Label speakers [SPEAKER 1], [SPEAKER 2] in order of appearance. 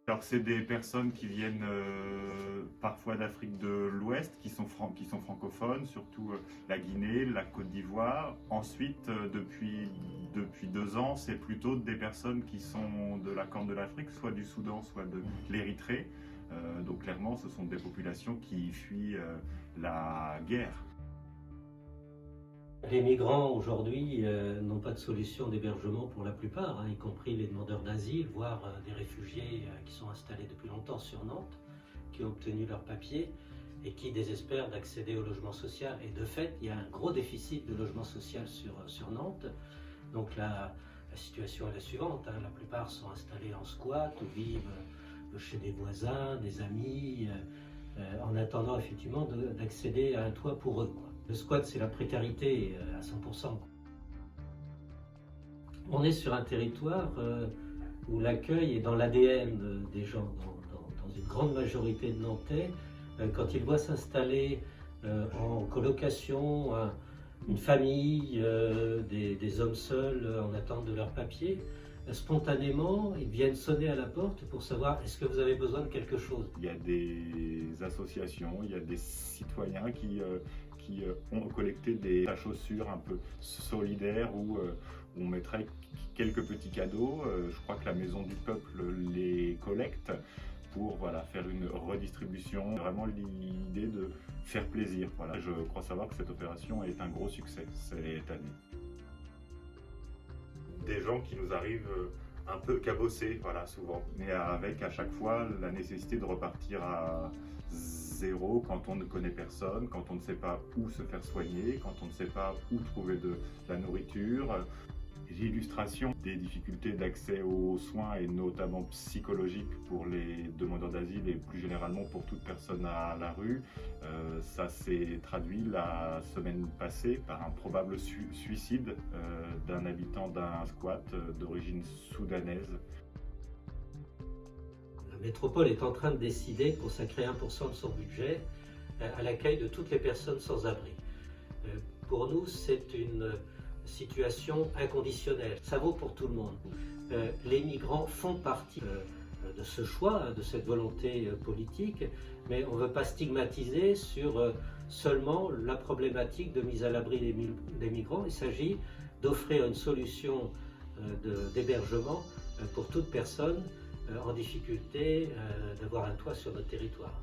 [SPEAKER 1] Alors c'est des personnes qui viennent parfois d'Afrique de l'Ouest, qui sont francophones, surtout la Guinée, la Côte d'Ivoire. Ensuite, depuis 2 ans, c'est plutôt des personnes qui sont de la Corne de l'Afrique, soit du Soudan, soit de l'Érythrée. Donc clairement, ce sont des populations qui fuient la guerre.
[SPEAKER 2] Les migrants aujourd'hui n'ont pas de solution d'hébergement pour la plupart, y compris les demandeurs d'asile, voire des réfugiés qui sont installés depuis longtemps sur Nantes, qui ont obtenu leurs papiers et qui désespèrent d'accéder au logement social. Et de fait, il y a un gros déficit de logement social sur Nantes. Donc la situation est la suivante, la plupart sont installés en squat ou vivent chez des voisins, des amis, en attendant effectivement d'accéder à un toit pour eux. Le squat, c'est la précarité à 100%. On est sur un territoire où l'accueil est dans l'ADN des gens, dans une grande majorité de Nantais. Quand ils voient s'installer en colocation une famille, des hommes seuls en attente de leurs papiers, spontanément, ils viennent sonner à la porte pour savoir est-ce que vous avez besoin de quelque chose.
[SPEAKER 1] Il y a des associations, il y a des citoyens qui ont collecté des chaussures un peu solidaires où on mettrait quelques petits cadeaux. Je crois que la Maison du Peuple les collecte pour faire une redistribution. Vraiment l'idée de faire plaisir. Je crois savoir que cette opération est un gros succès cette année. Des gens qui nous arrivent un peu cabossés, souvent, mais avec à chaque fois la nécessité de repartir à zéro quand on ne connaît personne, quand on ne sait pas où se faire soigner, quand on ne sait pas où trouver de la nourriture. L'illustration des difficultés d'accès aux soins et notamment psychologiques pour les demandeurs d'asile et plus généralement pour toute personne à la rue, ça s'est traduit la semaine passée par un probable suicide d'un habitant d'un squat d'origine soudanaise.
[SPEAKER 2] La métropole est en train de décider de consacrer 1% de son budget à l'accueil de toutes les personnes sans abri. Pour nous, c'est une situation inconditionnelle. Ça vaut pour tout le monde. Les migrants font partie de ce choix, de cette volonté politique, mais on ne veut pas stigmatiser sur seulement la problématique de mise à l'abri des migrants. Il s'agit d'offrir une solution d'hébergement pour toute personne en difficulté d'avoir un toit sur notre territoire.